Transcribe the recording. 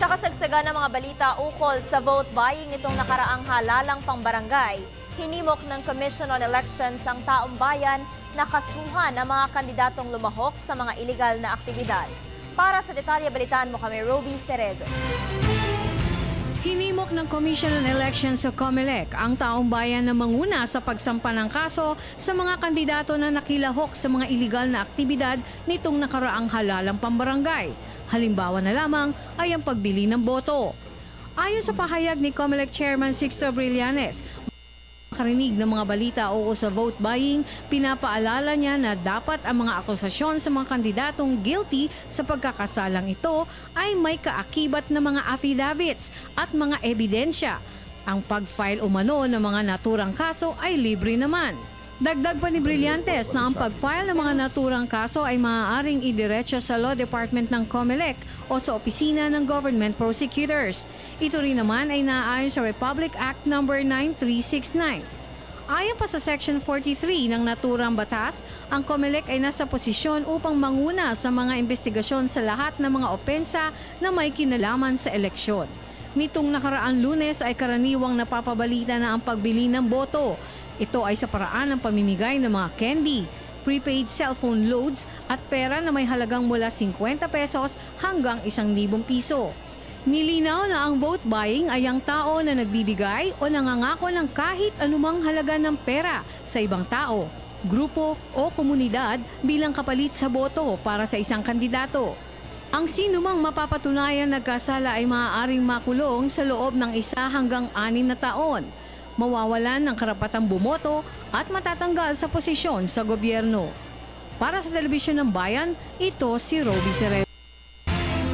Sa kasagsagan ng mga balita ukol sa vote buying itong nakaraang halalang pambarangay, hinimok ng Commission on Elections ang taong bayan na kasuhan ang mga kandidatong lumahok sa mga iligal na aktibidad. Para sa detalye, balitaan mo kami, Roby Cerezo. Hinimok ng Commission on Elections sa COMELEC ang taong bayan na manguna sa pagsampa ng kaso sa mga kandidato na nakilahok sa mga iligal na aktibidad nitong nakaraang halalang pambarangay. Halimbawa na lamang ay ang pagbili ng boto. Ayon sa pahayag ni COMELEC Chairman Sixto Brillanes, makarinig ng mga balita o sa vote buying, pinapaalala niya na dapat ang mga akusasyon sa mga kandidatong guilty sa pagkakasalang ito ay may kaakibat na mga affidavits at mga ebidensya. Ang pag-file umano ng mga naturang kaso ay libre naman. Dagdag pa ni Brillantes na ang pag-file ng mga naturang kaso ay maaaring idiretso sa Law Department ng COMELEC o sa Opisina ng Government Prosecutors. Ito rin naman ay naaayon sa Republic Act No. 9369. Ayon pa sa Section 43 ng naturang batas, ang COMELEC ay nasa posisyon upang manguna sa mga investigasyon sa lahat ng mga opensa na may kinalaman sa eleksyon. Nitong nakaraang Lunes ay karaniwang napapabalita na ang pagbili ng boto. Ito ay sa paraan ng pamimigay ng mga candy, prepaid cellphone loads at pera na may halagang mula 50 pesos hanggang 1,000 piso. Nilinaw na ang vote buying ay ang tao na nagbibigay o nangangako ng kahit anumang halaga ng pera sa ibang tao, grupo o komunidad bilang kapalit sa boto para sa isang kandidato. Ang sinumang mapapatunayan nagkasala ay maaaring makulong sa loob ng 1 hanggang 6 na taon, mawawalan ng karapatang bumoto at matatanggal sa posisyon sa gobyerno. Para sa Telebisyon ng Bayan, ito si Roby Cerezo.